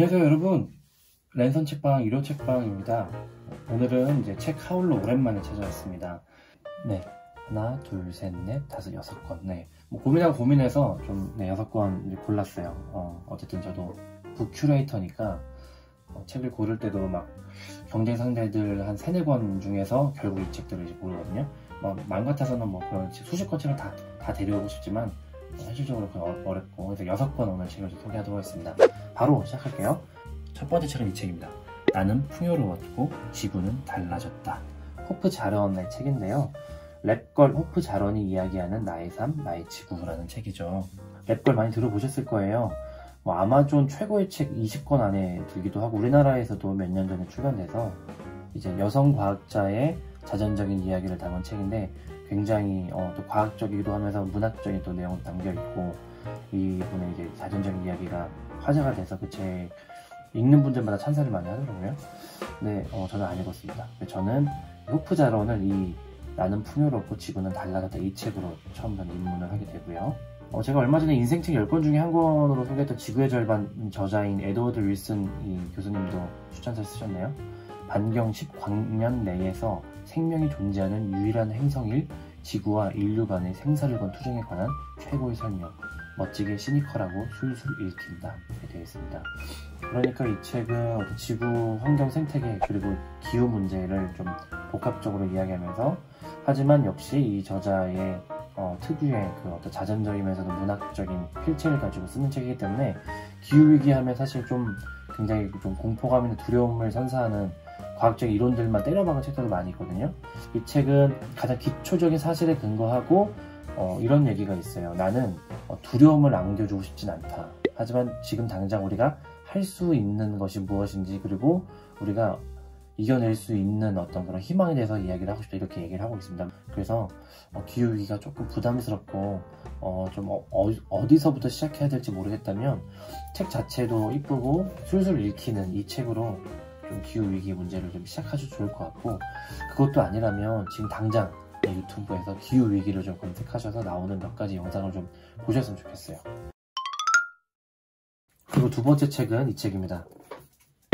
안녕하세요 여러분, 랜선 책방 1호 책방입니다. 오늘은 이제 책 하울로 오랜만에 찾아왔습니다. 네, 하나 둘셋넷 다섯 6권. 네, 뭐 고민하고 고민해서 좀 6권 골랐어요. 어쨌든 저도 북 큐레이터니까 책을 고를 때도 막 경쟁 상대들 한 3-4권 중에서 결국 이 책들을 이제 고르거든요. 마음 같아서는 뭐 그런 수십 권 책을 다 데려오고 싶지만 현실적으로 그건 어렵고, 그래서 6권 오늘 책을 좀 소개하도록 하겠습니다. 바로 시작할게요. 첫 번째 책은 이 책입니다. 나는 풍요로웠고 지구는 달라졌다. 호프 자런의 책인데요. 랩걸 호프 자런이 이야기하는 나의 삶, 나의 지구라는 책이죠. 랩걸 많이 들어보셨을 거예요. 아마존 최고의 책 20권 안에 들기도 하고, 우리나라에서도 몇 년 전에 출간돼서 이제 여성 과학자의 자전적인 이야기를 담은 책인데, 굉장히 또 과학적이기도 하면서 문학적인 또 내용을 담겨있고, 이분의 이제 자전적인 이야기가 화제가 돼서 그 책 읽는 분들마다 찬사를 많이 하더라고요. 네, 저는 안 읽었습니다. 저는 호프 자런을 이 나는 풍요롭고 지구는 달라졌다 이 책으로 처음 입문을 하게 되고요. 제가 얼마 전에 인생책 10권 중에 한 권으로 소개했던 지구의 절반 저자인 에드워드 윌슨 이 교수님도 추천서를 쓰셨네요. 반경 10광년 내에서 생명이 존재하는 유일한 행성일 지구와 인류 간의 생사를 건 투쟁에 관한 최고의 설명, 멋지게 시니컬하고 술술 읽힌다 이렇게 되어 있습니다. 그러니까 이 책은 어떤 지구 환경 생태계 그리고 기후 문제를 좀 복합적으로 이야기하면서, 하지만 역시 이 저자의 특유의 그 어떤 자전적이면서도 문학적인 필체를 가지고 쓰는 책이기 때문에, 기후위기 하면 사실 좀 굉장히 좀 공포감이나 두려움을 선사하는 과학적인 이론들만 때려박은 책들도 많이 있거든요. 이 책은 가장 기초적인 사실에 근거하고 이런 얘기가 있어요. 나는 두려움을 안겨주고 싶진 않다. 하지만 지금 당장 우리가 할 수 있는 것이 무엇인지, 그리고 우리가 이겨낼 수 있는 어떤 그런 희망에 대해서 이야기를 하고 싶다, 이렇게 얘기를 하고 있습니다. 그래서 기후위기가 조금 부담스럽고 좀 어디서부터 시작해야 될지 모르겠다면 책 자체도 이쁘고 술술 읽히는 이 책으로 좀 기후위기 문제를 좀 시작하셔도 좋을 것 같고, 그것도 아니라면 지금 당장 유튜브에서 기후위기를 좀 검색하셔서 나오는 몇 가지 영상을 좀 보셨으면 좋겠어요. 그리고 두 번째 책은 이 책입니다.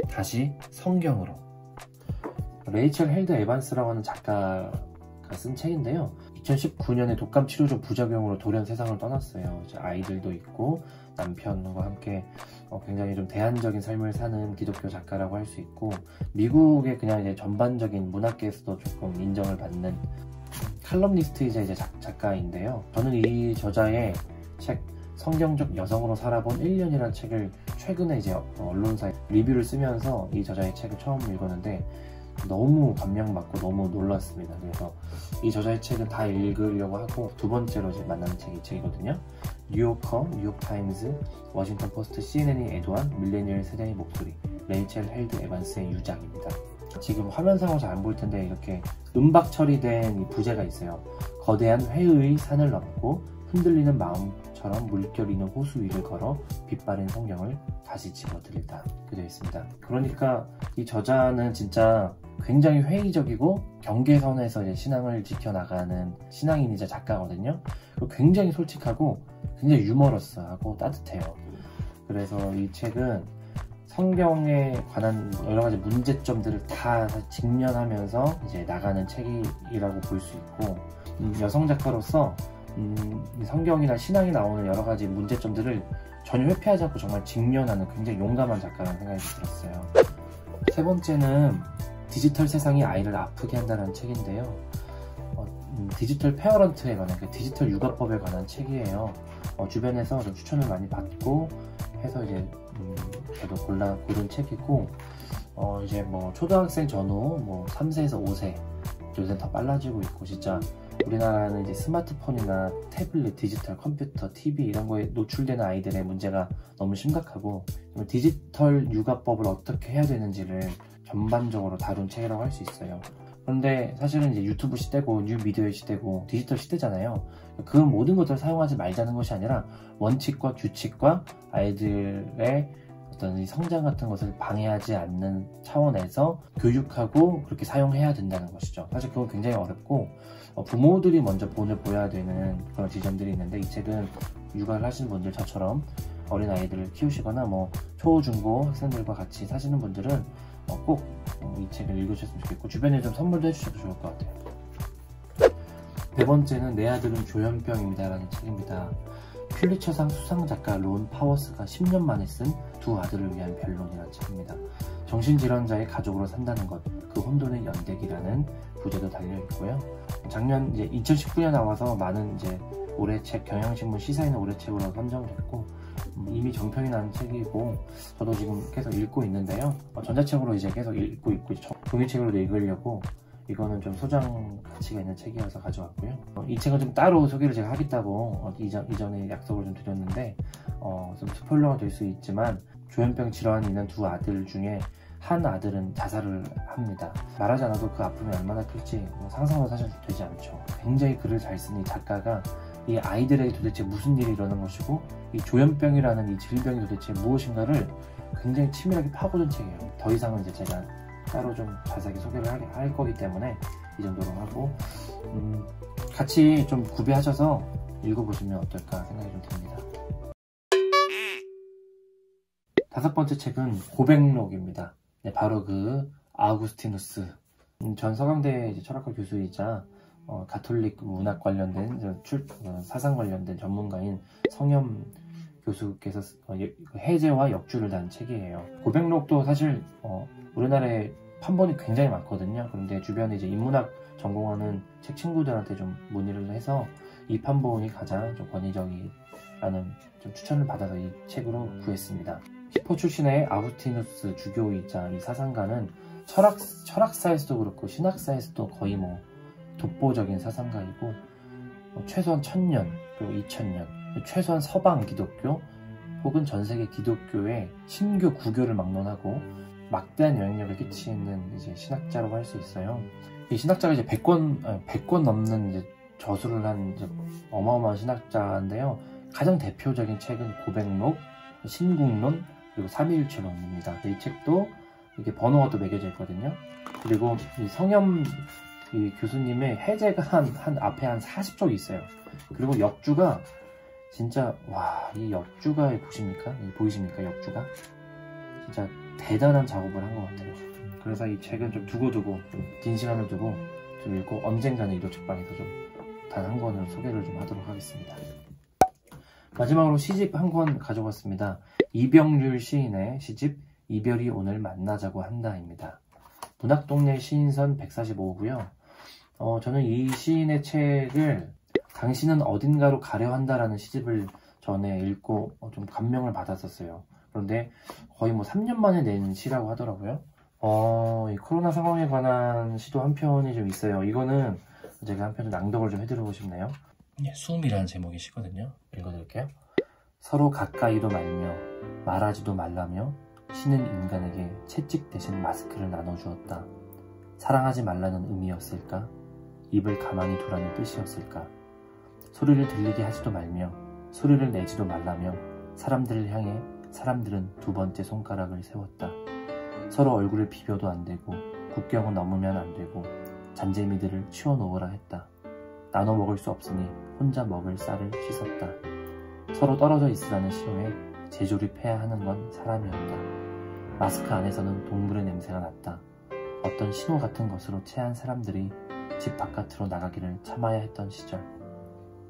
다시 성경으로. 레이첼 헬드 에반스라고 하는 작가가 쓴 책인데요. 2019년에 독감 치료제 부작용으로 돌연 세상을 떠났어요. 이제 아이들도 있고 남편과 함께 굉장히 좀 대안적인 삶을 사는 기독교 작가라고 할 수 있고, 미국의 그냥 이제 전반적인 문학계에서도 조금 인정을 받는 칼럼니스트이자 이제 작가인데요. 저는 이 저자의 책 성경적 여성으로 살아본 1년이라는 책을 최근에 이제 언론사에 리뷰를 쓰면서 이 저자의 책을 처음 읽었는데 너무 감명받고 너무 놀랐습니다. 그래서 이 저자의 책은 다 읽으려고 하고, 두 번째로 이제 만나는 책이 이 책이거든요. 뉴요커, 뉴욕타임즈, 워싱턴 포스트, CNN이 애도한 밀레니얼 세대의 목소리, 레이첼 헬드 에반스의 유작입니다. 지금 화면상으로 잘 안 보일 텐데 이렇게 음박 처리된 이 부제가 있어요. 거대한 회의 산을 넘고 흔들리는 마음처럼 물결 있는 호수 위를 걸어 빛바랜 성경을 다시 집어들다 이렇게 되어 있습니다. 그러니까 이 저자는 진짜 굉장히 회의적이고 경계선에서 이제 신앙을 지켜나가는 신앙인이자 작가거든요. 그리고 굉장히 솔직하고 굉장히 유머러스하고 따뜻해요. 그래서 이 책은 성경에 관한 여러 가지 문제점들을 다 직면하면서 이제 나가는 책이라고 볼 수 있고, 여성 작가로서 성경이나 신앙이 나오는 여러 가지 문제점들을 전혀 회피하지 않고 정말 직면하는 굉장히 용감한 작가라는 생각이 들었어요. 세 번째는 디지털 세상이 아이를 아프게 한다는 책인데요. 디지털 페어런트에 관한, 디지털 육아법에 관한 책이에요. 주변에서 좀 추천을 많이 받고 해서 이제 저도 고른 책이고, 이제 뭐 초등학생 전후 뭐 3세에서 5세, 요새 더 빨라지고 있고, 진짜 우리나라는 이제 스마트폰이나 태블릿, 디지털 컴퓨터, TV 이런 거에 노출되는 아이들의 문제가 너무 심각하고, 디지털 육아법을 어떻게 해야 되는지를 전반적으로 다룬 책이라고 할 수 있어요. 그런데 사실은 이제 유튜브 시대고 뉴미디어의 시대고 디지털 시대잖아요. 그 모든 것들을 사용하지 말자는 것이 아니라 원칙과 규칙과 아이들의 어떤 성장 같은 것을 방해하지 않는 차원에서 교육하고 그렇게 사용해야 된다는 것이죠. 사실 그건 굉장히 어렵고, 부모들이 먼저 본을 보여야 되는 그런 지점들이 있는데, 이 책은 육아를 하시는 분들 저처럼 어린 아이들을 키우시거나 뭐 초, 중고 학생들과 같이 사시는 분들은 꼭 이 책을 읽으셨으면 좋겠고, 주변에 좀 선물도 해주셔도 좋을 것 같아요. 네 번째는 내 아들은 조현병입니다 라는 책입니다. 퓰리처상 수상작가 론 파워스가 10년 만에 쓴 두 아들을 위한 변론이라는 책입니다. 정신질환자의 가족으로 산다는 것, 그 혼돈의 연대기라는 부제도 달려있고요. 작년 이제 2019년 나와서 많은 이제 올해 책, 경향신문 시사인의 올해 책으로 선정됐고, 이미 정평이 난 책이고, 저도 지금 계속 읽고 있는데요. 전자책으로 이제 계속 읽고 있고, 종이책으로도 읽으려고, 이거는 좀 소장 가치가 있는 책이어서 가져왔고요. 이 책은 좀 따로 소개를 제가 하겠다고 이전에 약속을 좀 드렸는데, 좀 스포일러가 될 수 있지만, 조현병 질환이 있는 두 아들 중에 한 아들은 자살을 합니다. 말하지 않아도 그 아픔이 얼마나 클지 상상도 사실 되지 않죠. 굉장히 글을 잘 쓰는 이 작가가 이 아이들에게 도대체 무슨 일이 일어난 것이고, 이 조현병이라는 이 질병이 도대체 무엇인가를 굉장히 치밀하게 파고든 책이에요. 더 이상은 이제 제가 따로 좀 자세하게 소개를 할 거기 때문에 이 정도로 하고, 같이 좀 구비하셔서 읽어보시면 어떨까 생각이 좀 듭니다. 다섯 번째 책은 고백록입니다. 네, 바로 그 아우구스티누스, 전 서강대 철학과 교수이자 가톨릭 문학 관련된 사상 관련된 전문가인 성염 교수께서 해제와 역주를 단 책이에요. 고백록도 사실 우리나라에 판본이 굉장히 많거든요. 그런데 주변에 이제 인문학 전공하는 책 친구들한테 좀 문의를 해서 이 판본이 가장 좀 권위적이라는 좀 추천을 받아서 이 책으로 구했습니다. 히포 출신의 아우구스티누스 주교이자 이 사상가는 철학사에서도 그렇고 신학사에서도 거의 뭐 독보적인 사상가이고, 최소한 1000년 그리고 2000년 최소한 서방 기독교 혹은 전세계 기독교의 신교 구교를 막론하고 막대한 영향력을 끼치는 이제 신학자라고 할 수 있어요. 이 신학자가 이제 100권 넘는 이제 저술을 한 이제 어마어마한 신학자인데요. 가장 대표적인 책은 고백록, 신국론, 그리고 삼위일체론입니다. 이 책도 이렇게 번호가 또 매겨져 있거든요. 그리고 이 성염 이 교수님의 해제가 앞에 한 40쪽이 있어요. 그리고 역주가 진짜, 와, 이 역주가 보이십니까? 역주가 진짜 대단한 작업을 한 것 같아요. 그래서 이 책은 좀 두고두고 좀 긴 시간을 두고 좀 읽고, 언젠가는 이도책방에서 좀 단 한 권을 소개를 좀 하도록 하겠습니다. 마지막으로 시집 한 권 가져왔습니다. 이병률 시인의 시집 이별이 오늘 만나자고 한다입니다. 문학동네 시인선 145호고요. 저는 이 시인의 책을 당신은 어딘가로 가려 한다라는 시집을 전에 읽고 좀 감명을 받았었어요. 그런데 거의 뭐 3년 만에 낸 시라고 하더라고요. 이 코로나 상황에 관한 시도 한 편이 좀 있어요. 이거는 제가 한 편 낭독을 좀 해드리고 싶네요. 숨이라는 제목의 시거든요. 읽어드릴게요. 서로 가까이도 말며 말하지도 말라며 시는 인간에게 채찍 대신 마스크를 나눠주었다. 사랑하지 말라는 의미였을까? 입을 가만히 두라는 뜻이었을까? 소리를 들리게 하지도 말며 소리를 내지도 말라며 사람들을 향해 사람들은 두 번째 손가락을 세웠다. 서로 얼굴을 비벼도 안 되고 국경을 넘으면 안 되고 잔재미들을 치워놓으라 했다. 나눠 먹을 수 없으니 혼자 먹을 쌀을 씻었다. 서로 떨어져 있으라는 신호에 재조립해야 하는 건 사람이었다. 마스크 안에서는 동물의 냄새가 났다. 어떤 신호 같은 것으로 체한 사람들이 집 바깥으로 나가기를 참아야 했던 시절.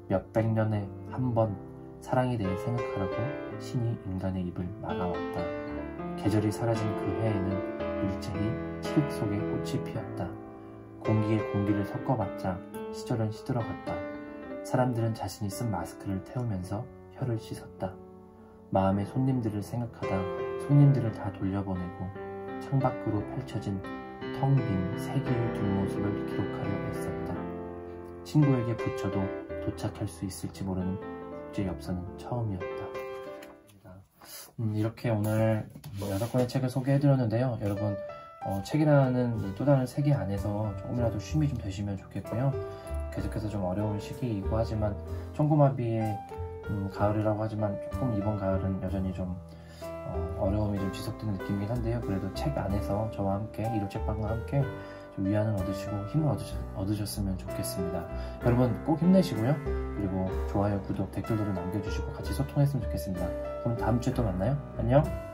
몇백 년에 한 번 사랑에 대해 생각하라고 신이 인간의 입을 막아왔다. 계절이 사라진 그 해에는 일제히 칠흑 속에 꽃이 피었다. 공기에 공기를 섞어봤자 시절은 시들어갔다. 사람들은 자신이 쓴 마스크를 태우면서 혀를 씻었다. 마음의 손님들을 생각하다 손님들을 다 돌려보내고 창밖으로 펼쳐진 텅 빈 세기의 뒷모습을 기록하려 애썼다. 친구에게 붙여도 도착할 수 있을지 모르는 국제엽서는 처음이었다. 이렇게 오늘 6권의 책을 소개해드렸는데요. 여러분 책이라는 또 다른 세계 안에서 조금이라도 쉼이 좀 되시면 좋겠고요. 계속해서 좀 어려운 시기이고 하지만 청고마비의 가을이라고 하지만 조금 이번 가을은 여전히 좀 어려움이 좀 지속되는 느낌이긴 한데요. 그래도 책 안에서 저와 함께 이도책방과 함께 좀 위안을 얻으시고 힘을 얻으셨으면 좋겠습니다. 여러분 꼭 힘내시고요. 그리고 좋아요, 구독, 댓글들을 남겨주시고 같이 소통했으면 좋겠습니다. 그럼 다음 주에 또 만나요. 안녕.